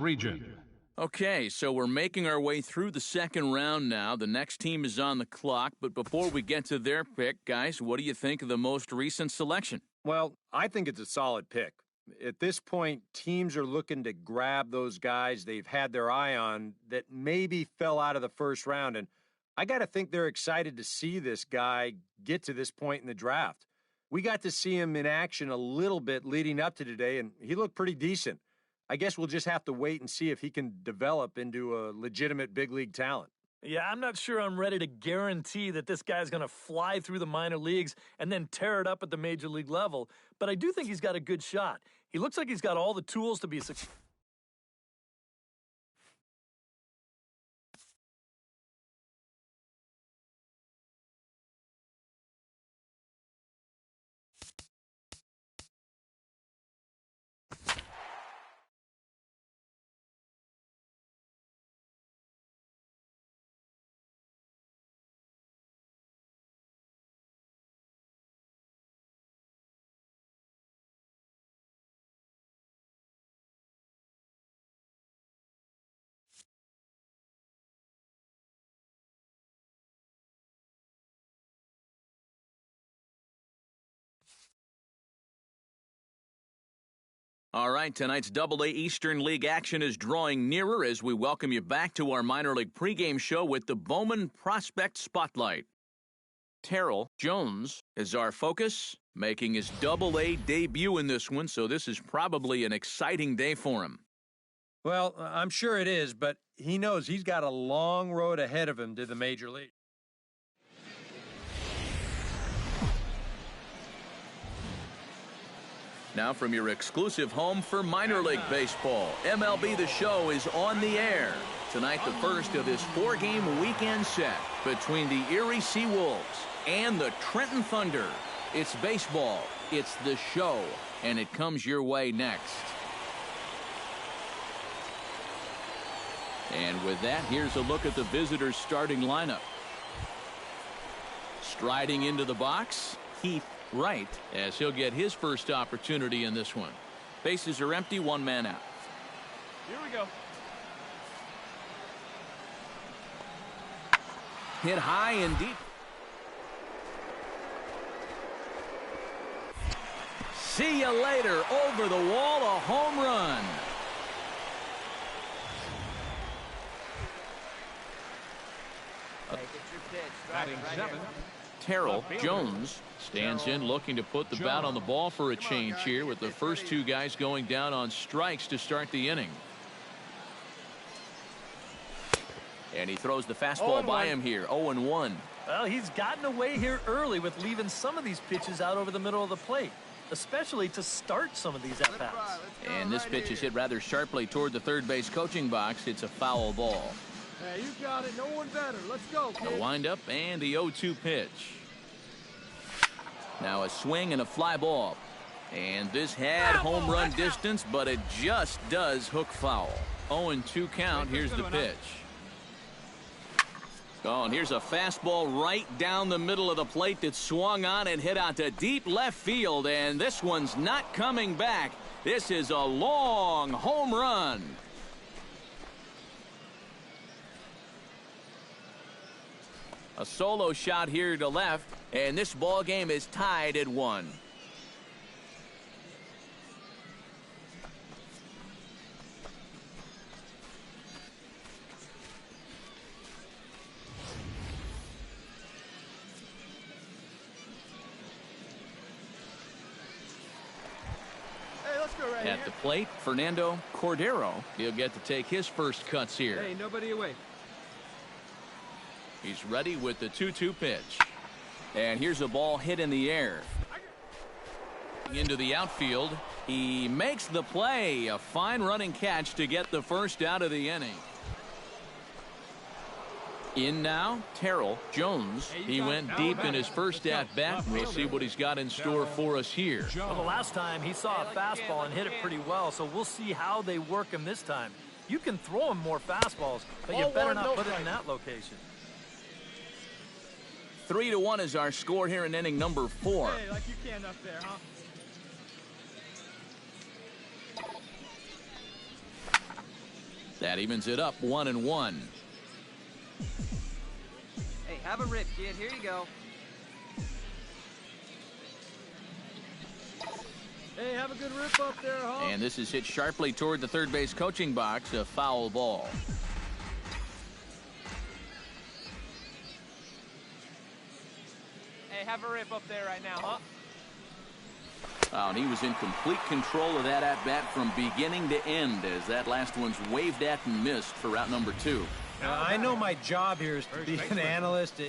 region. Okay, so we're making our way through the second round now. The next team is on the clock, but before we get to their pick, guys, what do you think of the most recent selection? Well, I think it's a solid pick. At this point, teams are looking to grab those guys they've had their eye on that maybe fell out of the first round, and I got to think they're excited to see this guy get to this point in the draft. We got to see him in action a little bit leading up to today, and he looked pretty decent. I guess we'll just have to wait and see if he can develop into a legitimate big league talent. Yeah, I'm not sure I'm ready to guarantee that this guy's going to fly through the minor leagues and then tear it up at the major league level, but I do think he's got a good shot. He looks like he's got all the tools to be successful. All right, tonight's Double-A Eastern League action is drawing nearer as we welcome you back to our minor league pregame show with the Bowman Prospect Spotlight. Terrell Jones is our focus, making his Double-A debut in this one, so this is probably an exciting day for him. Well, I'm sure it is, but he knows he's got a long road ahead of him to the major league. Now from your exclusive home for minor league baseball, MLB The Show is on the air. Tonight, the first of this four-game weekend set between the Erie Seawolves and the Trenton Thunder. It's baseball, it's The Show, and it comes your way next. And with that, here's a look at the visitors' starting lineup. Striding into the box, Heath Wright, as he'll get his first opportunity in this one. Bases are empty, one man out. Here we go. Hit high and deep. See you later. Over the wall, a home run. Batting seventh, Terrell Jones stands in looking to put the bat on the ball for a change here with the first two guys going down on strikes to start the inning. And he throws the fastball by him here, 0-1. Well, he's gotten away here early with leaving some of these pitches out over the middle of the plate, especially to start some of these at-bats. And this pitch is hit rather sharply toward the third base coaching box. It's a foul ball. Hey, you got it. No one better. Let's go, kid. A windup and the 0-2 pitch. Now a swing and a fly ball. And this had home run distance, but it just does hook foul. 0-2 count. Here's the pitch. Oh, and here's a fastball right down the middle of the plate that swung on and hit out to deep left field. And this one's not coming back. This is a long home run. A solo shot here to left, and this ball game is tied at 1. Hey, let's go right At here. the plate, Fernando Cordero. He'll get to take his first cuts here. Hey, nobody away. He's ready with the 2-2 pitch. And here's a ball hit in the air. Into the outfield. He makes the play. A fine running catch to get the first out of the inning. In now, Terrell Jones. He went deep in his first at-bat. We'll see what he's got in store for us here. Well, the last time he saw a fastball and hit it pretty well, so we'll see how they work him this time. You can throw him more fastballs, but you better not put it in that location. 3-1 is our score here in inning number 4. Hey, like you can up there, huh? That evens it up 1-1. Hey, have a rip, kid. Here you go. Hey, have a good rip up there, huh? And this is hit sharply toward the third base coaching box, a foul ball. Hey, have a rip up there right now, huh? And he was in complete control of that at-bat from beginning to end, as that last one's waved at and missed for route number 2. Now, I know my job here is to be an analyst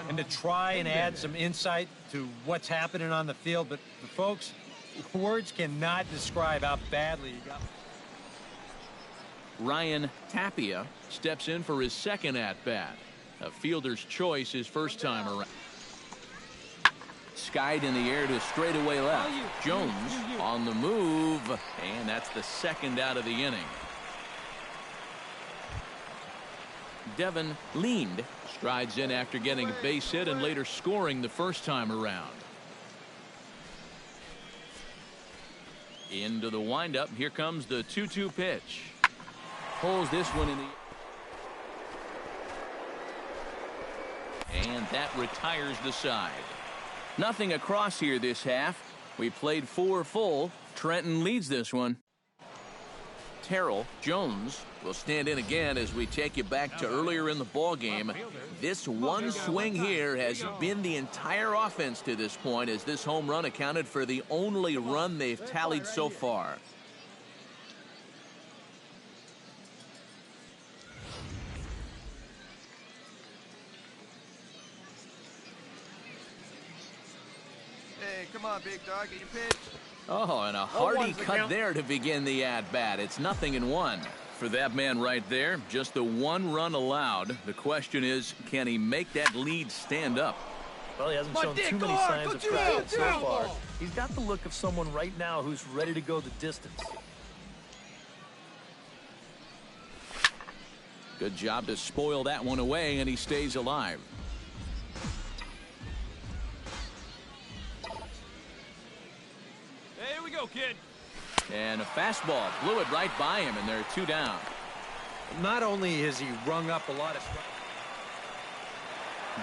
and to try and add some insight to what's happening on the field, but folks, words cannot describe how badly you got. Ryan Tapia steps in for his second at-bat. A fielder's choice his first time around. Skied in the air to straightaway left. Jones on the move, and that's the second out of the inning. Devin Leaned strides in after getting a base hit and later scoring the first time around. Into the windup. Here comes the 2-2 pitch. Pulls this one in the... And that retires the side. Nothing across here this half. We played 4 full. Trenton leads this one. Terrell Jones will stand in again as we take you back to earlier in the ball game. This one swing here has been the entire offense to this point, as this home run accounted for the only run they've tallied so far. Hey, come on, big dog. Get your pitch. Oh, and a hearty cut there to begin the at-bat. It's 0-1. For that man right there, just the one run allowed. The question is, can he make that lead stand up? Well, he hasn't shown too many signs of cracking so far. He's got the look of someone right now who's ready to go the distance. Good job to spoil that one away, and he stays alive. Hey, here we go, kid. And a fastball blew it right by him, and they're 2 down. Not only has he rung up a lot of...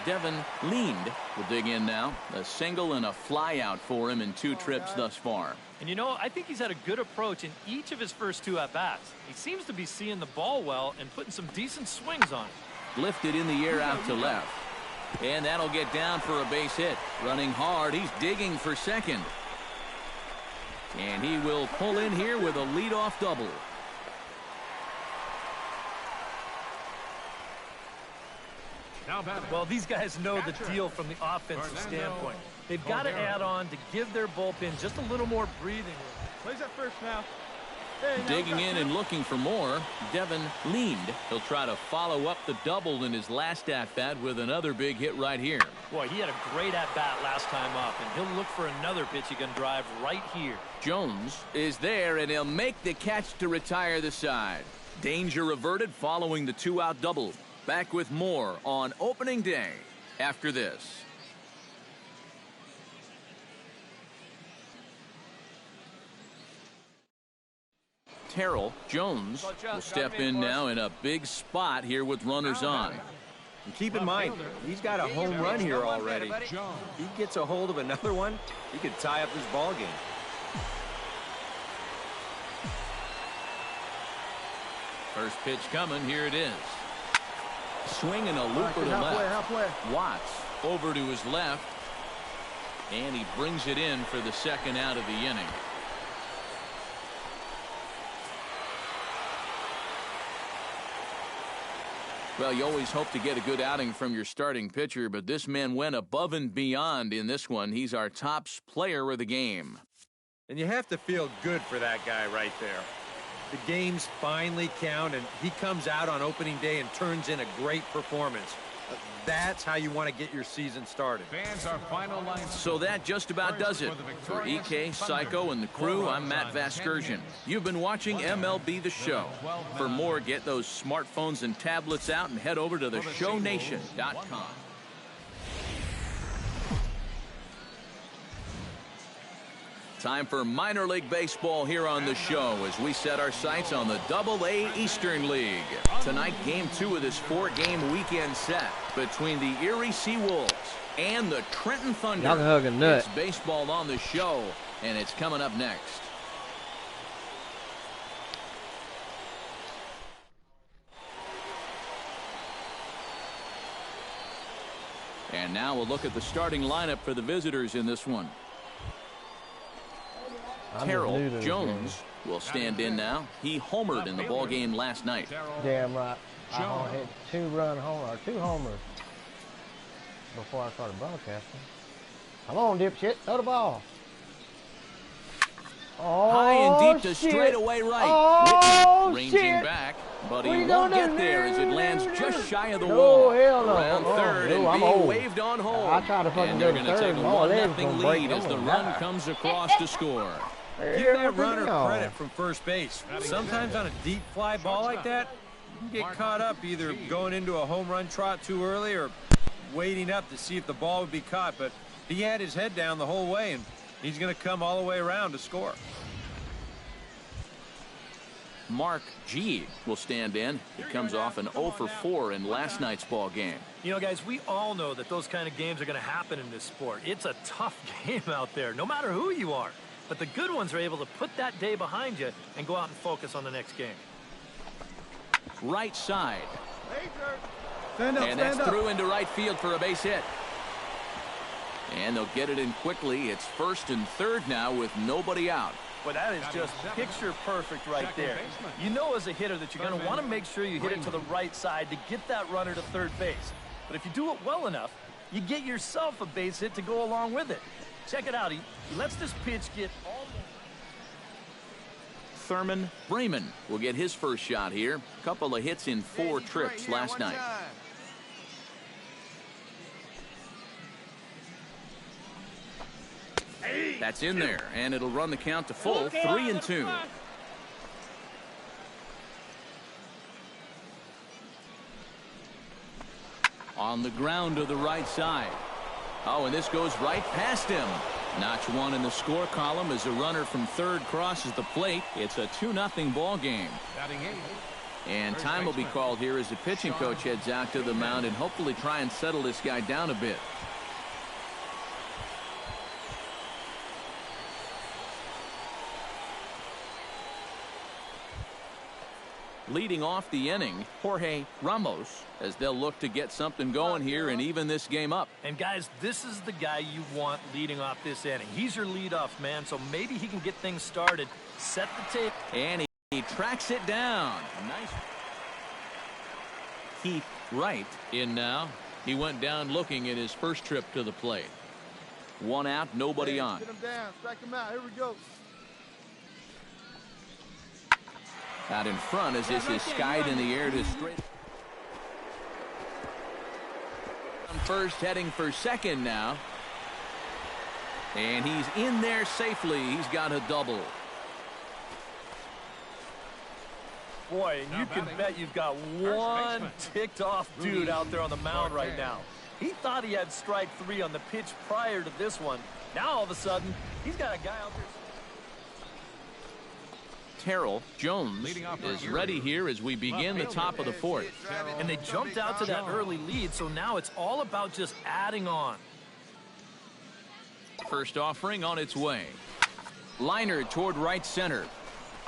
Devin Leaned will dig in now. A single and a fly out for him in 2 trips thus far. And you know, I think he's had a good approach in each of his first 2 at-bats. He seems to be seeing the ball well and putting some decent swings on it. Lifted in the air out to left. And that'll get down for a base hit. Running hard, he's digging for second. And he will pull in here with a leadoff double. Well, these guys know the deal from the offensive standpoint. They've got to add on to give their bullpen just a little more breathing room. Plays at first now. Hey, Digging in and looking for more, Devin Leaned. He'll try to follow up the double in his last at-bat with another big hit right here. Boy, he had a great at-bat last time up, and he'll look for another pitch he can drive right here. Jones is there, and he'll make the catch to retire the side. Danger averted following the 2-out double. Back with more on opening day after this. Terrell Jones will step in now in a big spot here with runners on. And keep in mind, he's got a home run here already. If he gets a hold of another one, he could tie up this ball game. First pitch coming. Here it is. Swinging a looper to left. Watts over to his left. And he brings it in for the second out of the inning. Well, you always hope to get a good outing from your starting pitcher, but this man went above and beyond in this one. He's our top player of the game. And you have to feel good for that guy right there. The games finally count, and he comes out on opening day and turns in a great performance. That's how you want to get your season started. Fans, our final line. So that just about does it. For EK, Psycho, and the crew, I'm Matt Vasgersian. You've been watching MLB The Show. For more, get those smartphones and tablets out and head over to theshownation.com. Time for minor league baseball here on the show as we set our sights on the Double-A Eastern League. Tonight, Game 2 of this 4-game weekend set between the Erie Seawolves and the Trenton Thunder. Y'all can hug a nut. It's baseball on the show, and it's coming up next. And now we'll look at the starting lineup for the visitors in this one. Terrell Jones will stand in now. He homered in the ball game last night. Damn right. I hit 2-run homer, or 2 homers before I started broadcasting. Come on, dipshit, throw the ball. Oh, high and deep to straightaway right. Oh, ranging shit. back, but he What won't you get gonna there do? as it lands just shy of the No, wall. hell no. Around third and I'm being old. waved on home. I tried to fucking and they're go to going to third, take a my leg's 1-0 gonna break. lead I'm as the gonna run die. comes across to score. Give that runner credit from first base. Sometimes on a deep fly ball like that, you can get caught up either going into a home run trot too early or waiting up to see if the ball would be caught. But he had his head down the whole way, and he's going to come all the way around to score. Mark G will stand in. He comes off an 0 for 4 in last night's ball game. You know, guys, we all know that those kind of games are going to happen in this sport. It's a tough game out there, no matter who you are. But the good ones are able to put that day behind you and go out and focus on the next game. Right side. Stand up, And that's through into right field for a base hit. And they'll get it in quickly. It's first and third now with nobody out. But that is just picture perfect right there. You know as a hitter that you're going to want to make sure you hit it to the right side to get that runner to third base. But if you do it well enough, you get yourself a base hit to go along with it. Check it out. He lets this pitch get almost... Thurman Bremen will get his first shot here. Couple of hits in 4 trips last night. That's in there, and it'll run the count to full, 3-2. On the ground to the right side. Oh, and this goes right past him. Notch 1 in the score column as a runner from third crosses the plate. It's a 2-0 ball game. And time will be called here as the pitching coach heads out to the mound and hopefully try and settle this guy down a bit. Leading off the inning, Jorge Ramos, as they'll look to get something going here and even this game up. And guys, this is the guy you want leading off this inning. He's your leadoff man, so maybe he can get things started, set the tape. And he tracks it down. Nice. Keith Wright in now. He went down looking at his first trip to the plate. 1 out, nobody on. Get him down, strike him out. Here we go. Out in front as this is skied in the air to straight. First heading for second now. And he's in there safely. He's got a double. Boy, and you can bet you've got one ticked off dude out there on the mound right now. He thought he had strike 3 on the pitch prior to this one. Now all of a sudden, he's got a guy out there. Terrell Jones is ready here as we begin the top of the 4th. And they jumped out to that early lead, so now it's all about just adding on. First offering on its way. Liner toward right center.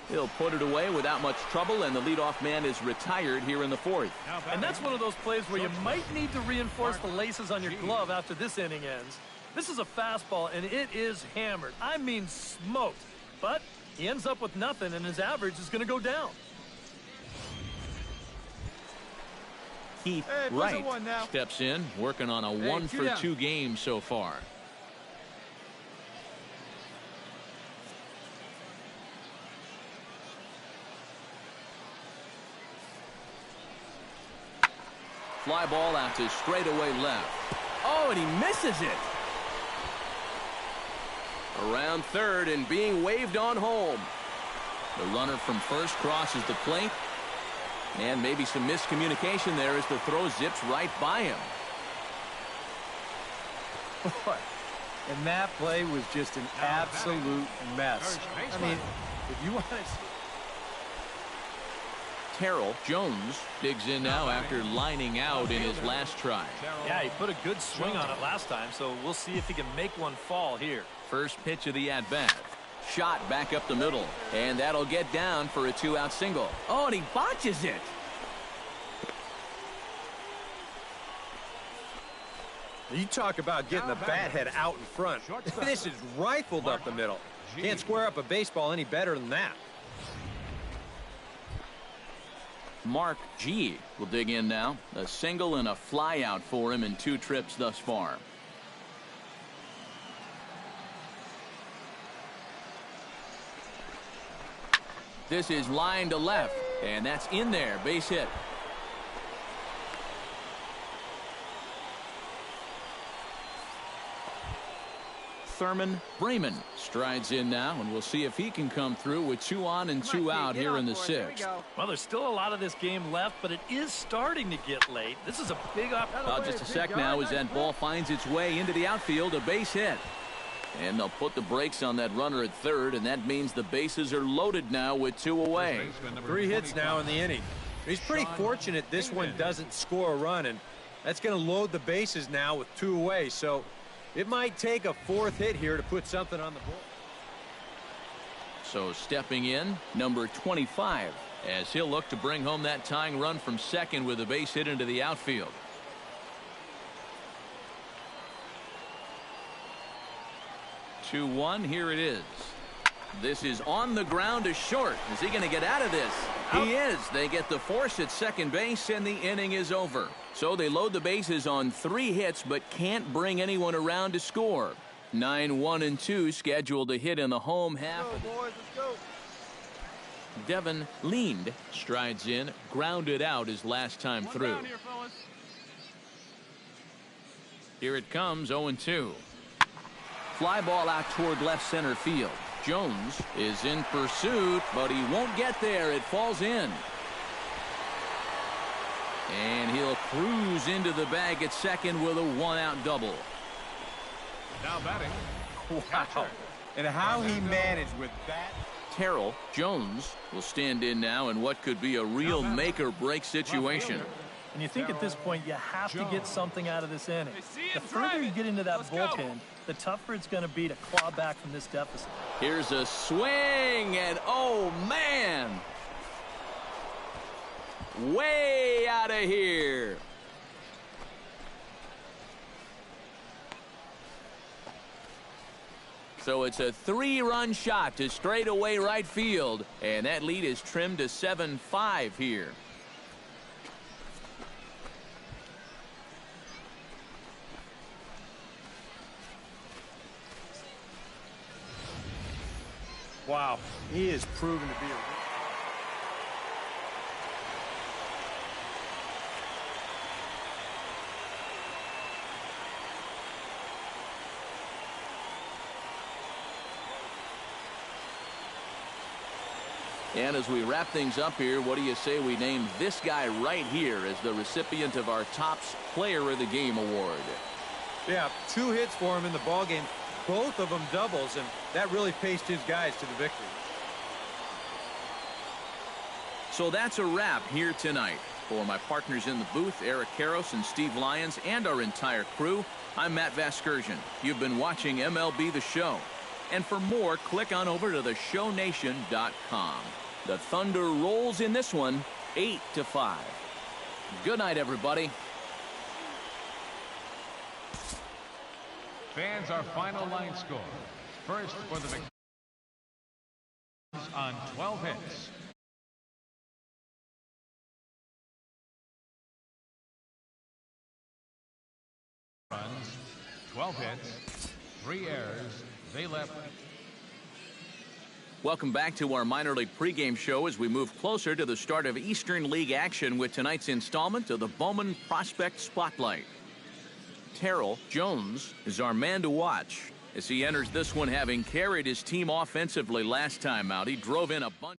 He'll put it away without much trouble, and the leadoff man is retired here in the 4th. And that's one of those plays where you might need to reinforce the laces on your glove after this inning ends. This is a fastball, and it is hammered. I mean smoked. But he ends up with nothing, and his average is going to go down. Keith Wright steps in, working on a 1 for 2 game so far. Fly ball out to straightaway left. Oh, and he misses it. Around third and being waved on home. The runner from first crosses the plate. And maybe some miscommunication there as the throw zips right by him. And that play was just an absolute mess. I mean, if you want to... Terrell Jones digs in now after lining out in his last try. Yeah, he put a good swing on it last time, so we'll see if he can make one fall here. First pitch of the at-bat. Shot back up the middle, and that'll get down for a 2-out single. Oh, and he botches it. You talk about getting the bat head out in front. This is rifled up the middle. Can't square up a baseball any better than that. Mark G will dig in now. A single and a fly out for him in 2 trips thus far. This is line to left, and that's in there. Base hit. Thurman Bremen strides in now, and we'll see if he can come through with 2 on and 2 out here in the 6th. Well, there's still a lot of this game left, but it is starting to get late. This is a big opportunity. Just a sec now as that ball finds its way into the outfield, a base hit. And they'll put the brakes on that runner at third, and that means the bases are loaded now with 2 away. 3 hits now in the inning. He's pretty fortunate this one doesn't score a run, and that's going to load the bases now with 2 away. So it might take a 4th hit here to put something on the board. So stepping in, number 25, as he'll look to bring home that tying run from second with a base hit into the outfield. Two one, here it is. This is on the ground to short. Is he going to get out of this? He is. They get the force at second base, and the inning is over. So they load the bases on 3 hits, but can't bring anyone around to score. 9-1-2 scheduled to hit in the home half. Let's go, boys. Let's go. Devin Leand strides in, grounded out his last time through. Here it comes, 0-2. Fly ball out toward left center field. Jones is in pursuit, but he won't get there. It falls in. And he'll cruise into the bag at second with a 1-out double. Now batting. Wow. And how he managed with that. Terrell Jones will stand in now in what could be a real make-or-break situation. And you think at this point you have to get something out of this inning. The further you get into that bullpen, the tougher it's going to be to claw back from this deficit. Here's a swing, and oh man, way out of here. So it's a 3-run shot to straightaway right field, and that lead is trimmed to 7-5 here. Wow, he is proven to be a... And as we wrap things up here, what do you say we name this guy right here as the recipient of our Topps Player of the Game award? Yeah, 2 hits for him in the ballgame. Both of them doubles, and that really paced his guys to the victory. So that's a wrap here tonight. For my partners in the booth, Eric Karros and Steve Lyons, and our entire crew, I'm Matt Vasgersian. You've been watching MLB The Show. And for more, click on over to theshownation.com. The Thunder rolls in this one, 8-5. Good night, everybody. Fans, our final line score. First for the McDonald's on 12 hits. Runs, 12 hits, 3 errors. They left. Welcome back to our minor league pregame show as we move closer to the start of Eastern League action with tonight's installment of the Bowman Prospect Spotlight. Terrell Jones is our man to watch as he enters this one, having carried his team offensively last time out. He drove in a bunch.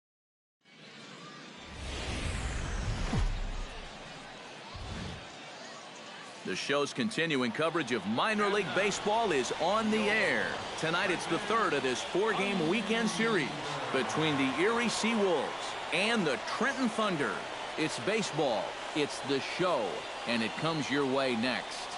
The The show's continuing coverage of minor league baseball is on the air. Tonight it's the third of this 4-game weekend series between the Erie Seawolves and the Trenton Thunder. It's baseball, it's the show, and it comes your way next.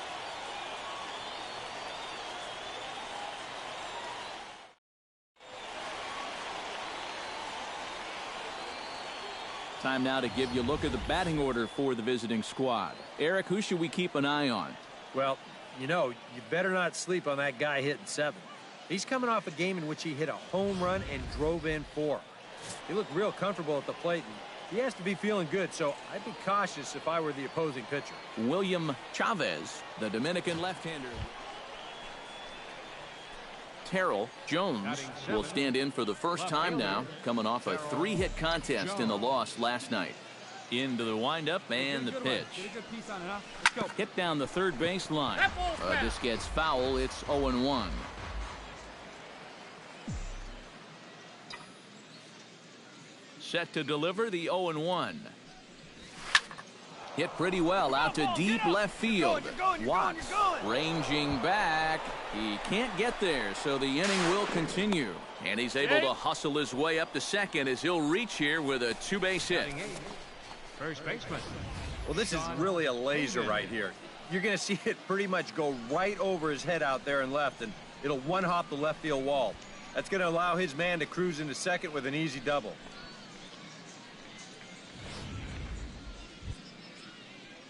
Time now to give you a look at the batting order for the visiting squad. Eric, who should we keep an eye on? Well, you know, you better not sleep on that guy hitting 7. He's coming off a game in which he hit a home run and drove in 4. He looked real comfortable at the plate, and he has to be feeling good, so I'd be cautious if I were the opposing pitcher. William Chavez, the Dominican left-hander. Terrell Jones will stand in for the first time now, coming off a 3-hit contest in the loss last night. Into the windup and the pitch. Hit down the third base line. This gets foul. It's 0-1. Set to deliver the 0-1. Hit pretty well out to deep left field. Watts ranging back. He can't get there, so the inning will continue. And he's able to hustle his way up to second as he'll reach here with a 2-base hit. First baseman. Well, this is really a laser right here. You're going to see it pretty much go right over his head out there and left, and it'll one-hop the left field wall. That's going to allow his man to cruise into second with an easy double.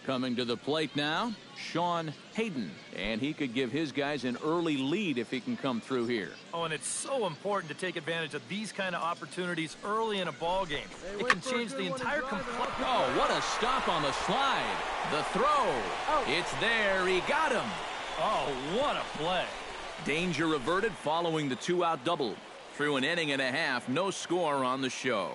Coming to the plate now, Sean Hayden. And he could give his guys an early lead if he can come through here. Oh, and it's so important to take advantage of these kind of opportunities early in a ball game. It can change the entire complexion. Oh, what a stop on the slide. The throw. It's there. He got him. Oh, what a play. Danger averted following the 2-out double. Through an inning and a half, no score on the show.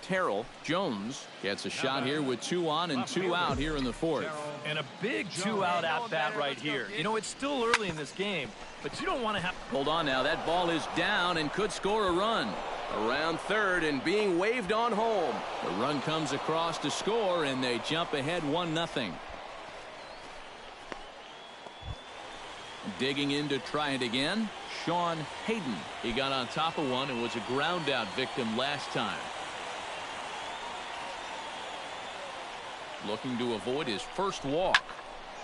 Terrell Jones gets a shot here with 2 on and 2 out here in the 4th. And a big 2-out at-bat right here. You know, it's still early in this game, but you don't want to have... Hold on now. That ball is down and could score a run. Around third and being waved on home. The run comes across to score, and they jump ahead 1-0. Digging in to try it again, Sean Hayden. He got on top of one and was a ground-out victim last time. Looking to avoid his first walk.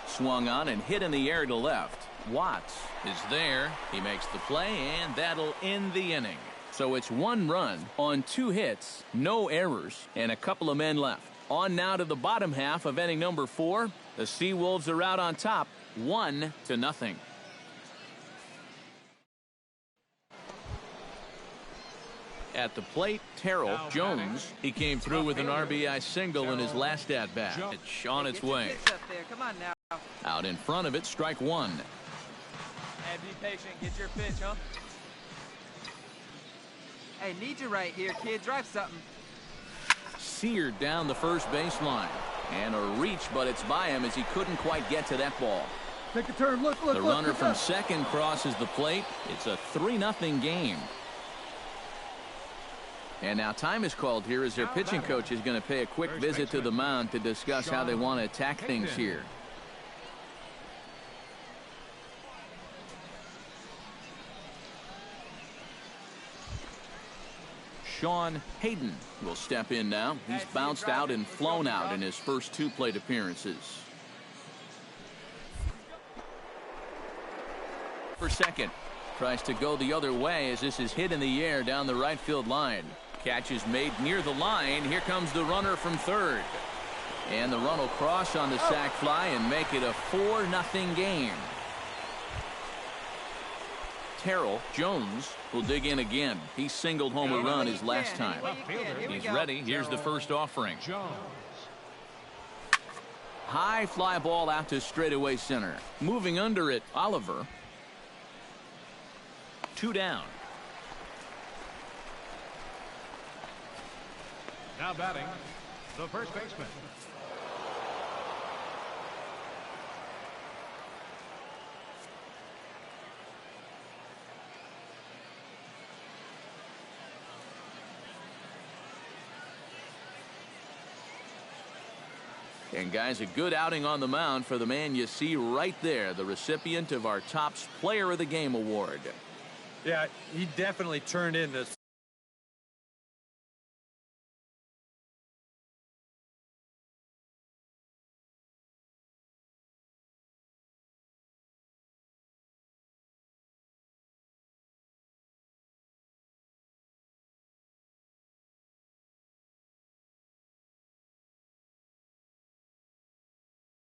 Swung on and hit in the air to left. Watts is there. He makes the play, and that'll end the inning. So it's 1 run on 2 hits, no errors, and a couple of men left. On now to the bottom half of inning number 4. The Seawolves are out on top, 1-0. At the plate, Terrell Jones. He came through with an RBI single in his last at-bat. It's on its way. Come on now. Out in front of it, strike 1. And be patient. Get your pitch, huh? Hey, need you right here, kid. Drive something. Seared down the first baseline. And a reach, but it's by him as he couldn't quite get to that ball. Take a turn. Look. The runner from second crosses the plate. It's a 3-0 game. And now time is called here as their pitching coach is going to pay a quick visit to the mound to discuss how they want to attack things here. Sean Hayden will step in now. He's bounced out and flown out in his first 2 plate appearances. For second. Tries to go the other way as this is hit in the air down the right field line. Catch is made near the line. Here comes the runner from third. And the run will cross on the sac fly and make it a 4-0 game. Terrell Jones will dig in again. He singled home a run his last time. He's ready. Here's the first offering. High fly ball out to straightaway center. Moving under it, Oliver. 2 down. Now batting, the first baseman. And guys, a good outing on the mound for the man you see right there, the recipient of our Topps Player of the Game award. Yeah, he definitely turned in this.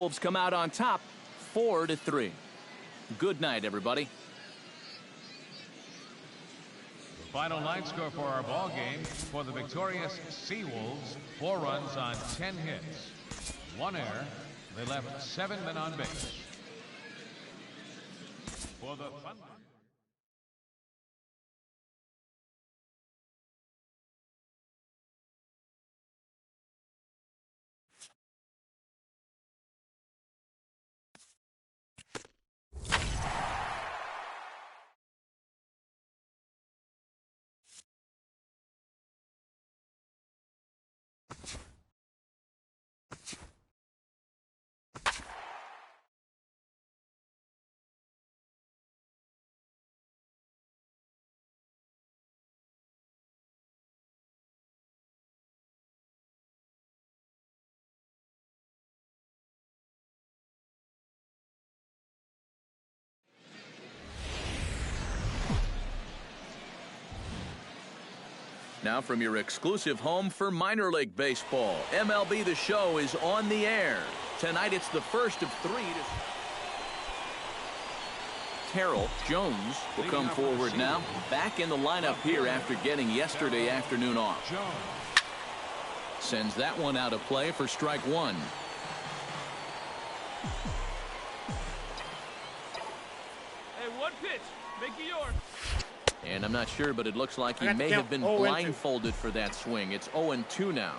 Wolves come out on top 4-3. Good night, everybody. The final line score for our ball game for the victorious Seawolves: 4 runs on 10 hits, 1 error. They left 7 men on base. For the Thunder. Now from your exclusive home for minor league baseball, MLB The Show is on the air. Tonight it's the first of 3 to... Terrell Jones will come forward now. Back in the lineup here after getting yesterday afternoon off. Sends that one out of play for strike 1. Hey, one pitch. Make it yours. And I'm not sure, but it looks like he may have been blindfolded for that swing. It's 0-2 now.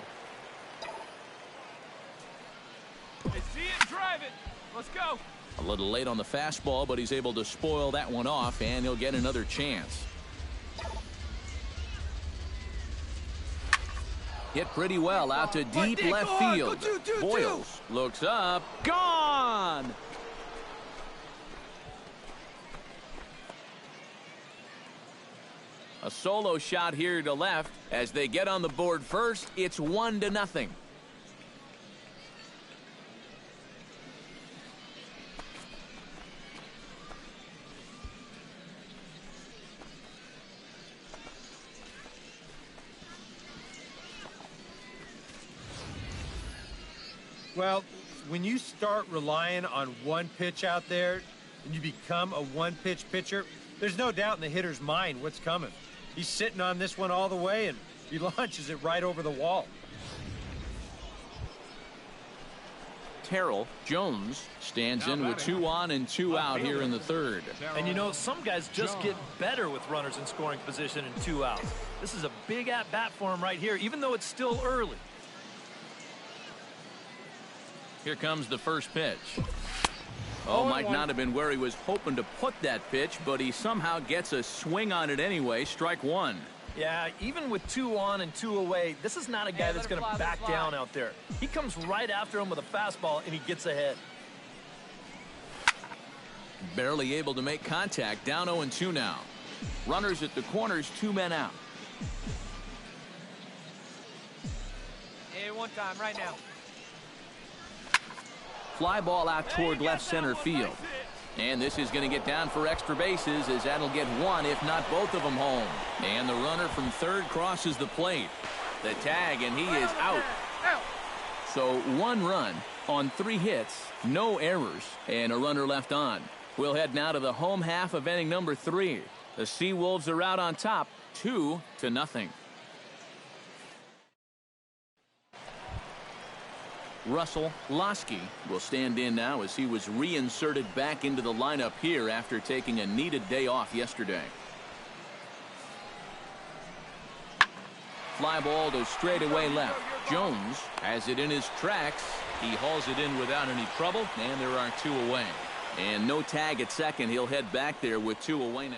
Hey, see it, drive it. Let's go. A little late on the fastball, but he's able to spoil that one off, and he'll get another chance. Hit pretty well out to deep left field. Boyles looks up. Gone! A solo shot here to left. As they get on the board first, it's 1-0. Well, when you start relying on one pitch out there and you become a one-pitch pitcher, there's no doubt in the hitter's mind what's coming. He's sitting on this one all the way, and he launches it right over the wall. Terrell Jones stands in with 2 on and 2 out here in the third. And you know, some guys just get better with runners in scoring position and 2 outs. This is a big at-bat for him right here, even though it's still early. Here comes the first pitch. Oh, might not have been where he was hoping to put that pitch, but he somehow gets a swing on it anyway. Strike 1. Yeah, even with 2 on and 2 away, this is not a guy that's going to back down out there. He comes right after him with a fastball, and he gets ahead. Barely able to make contact. Down 0-2 now. Runners at the corners, 2 men out. Hey, one time, right now. Fly ball out toward left center field. And this is going to get down for extra bases, as that'll get 1, if not both of them, home. And the runner from third crosses the plate. The tag, and he is out. So 1 run on 3 hits, no errors, and a runner left on. We'll head now to the home half of inning number 3. The Seawolves are out on top, 2-0. Russell Lasky will stand in now, as he was reinserted back into the lineup here after taking a needed day off yesterday. Fly ball to straightaway left. Jones has it in his tracks. He hauls it in without any trouble, and there are 2 away. And no tag at second. He'll head back there with 2 away now.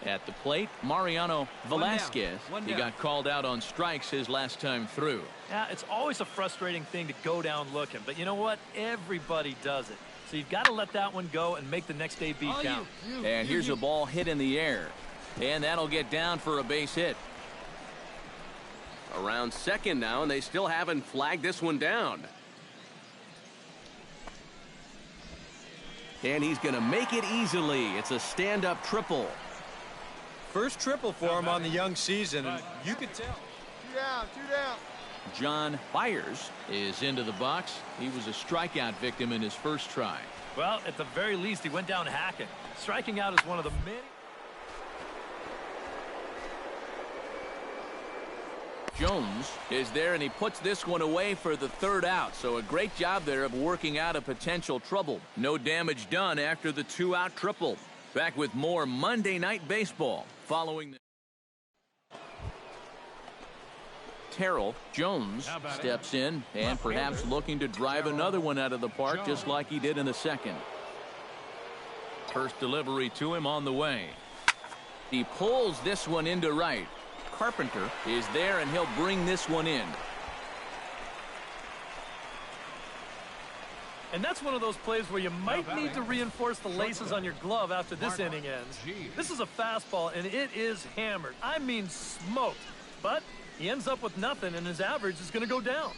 At the plate, Mariano Velasquez. He got called out on strikes his last time through. Yeah, it's always a frustrating thing to go down looking, but you know what? Everybody does it. So you've got to let that one go and make the next AB count. And here's a ball hit in the air. And that'll get down for a base hit. Around second now, and they still haven't flagged this one down. And he's going to make it easily. It's a stand-up triple. First triple for him on the young season, and you could tell. Two down. John Byers is into the box. He was a strikeout victim in his first try. Well, at the very least, he went down hacking. Striking out is one of the many. Jones is there, and he puts this one away for the third out. So a great job there of working out a potential trouble. No damage done after the 2-out triple. Back with more Monday Night Baseball following the Terrell Jones steps in and perhaps looking to drive another one out of the park just like he did in the second. First delivery to him on the way. He pulls this one into right. Carpenter is there, and he'll bring this one in. And that's one of those plays where you might need to reinforce the laces on your glove after this inning ends. This is a fastball, and it is hammered. I mean smoked. But he ends up with nothing, and his average is going to go down.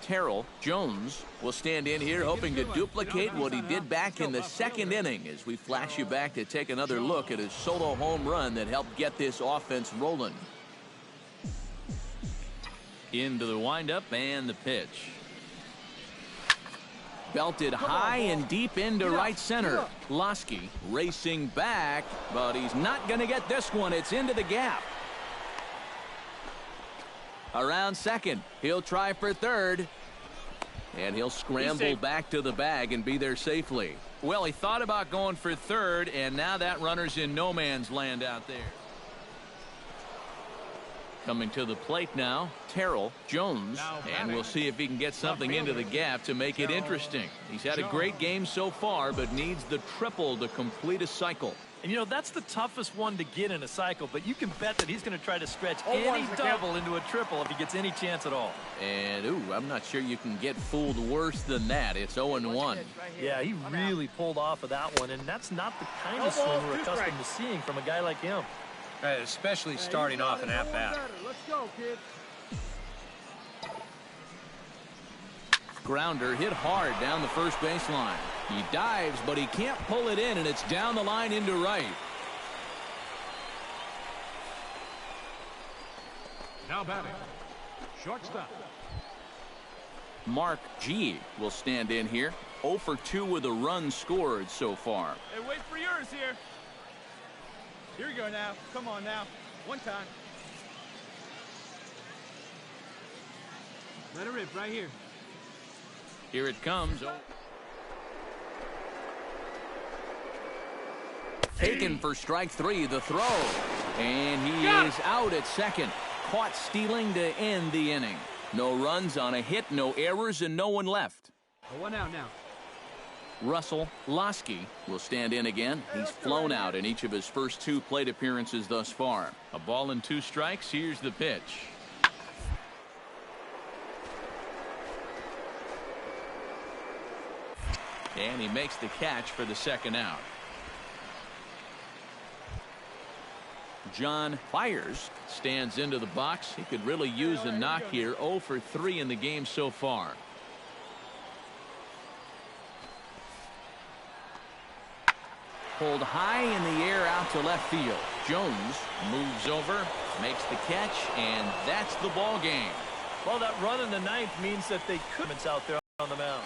Terrell Jones will stand in here hoping to duplicate what he did back in the second inning as we flash you back to take another look at his solo home run that helped get this offense rolling. Into the windup and the pitch. Belted high and deep into right center. Lasky racing back, but he's not going to get this one. It's into the gap. Around second. He'll try for third. And he'll scramble back to the bag and be there safely. Well, he thought about going for third, and now that runner's in no man's land out there. Coming to the plate now, Terrell Jones, and we'll see if he can get something into the gap to make it interesting. He's had a great game so far, but needs the triple to complete a cycle. And, you know, that's the toughest one to get in a cycle, but you can bet that he's going to try to stretch any double into a triple if he gets any chance at all. And, ooh, I'm not sure you can get fooled worse than that. It's 0-1. Yeah, he really pulled off of that one, and that's not the kind of swing we're accustomed to seeing from a guy like him. Especially starting off an at-bat. Let's go, kid. Grounder hit hard down the first baseline. He dives, but he can't pull it in, and it's down the line into right. Now batting, shortstop. Mark G will stand in here. 0 for 2 with a run scored so far. Hey, wait for yours here. Here we go now. Come on now. One time. Let it rip right here. Here it comes. Taken for strike 3, the throw. And he is out at second. Caught stealing to end the inning. No runs on a hit, no errors, and no one left. 1 out now. Russell Lasky will stand in again. He's flown out in each of his first 2 plate appearances thus far. A ball and 2 strikes. Here's the pitch. And he makes the catch for the second out. John Byers stands into the box. He could really use a knock here. 0 for 3 in the game so far. Pulled high in the air out to left field. Jones moves over, makes the catch, and that's the ball game. Well, that run in the ninth means that they couldn't out there on the mound.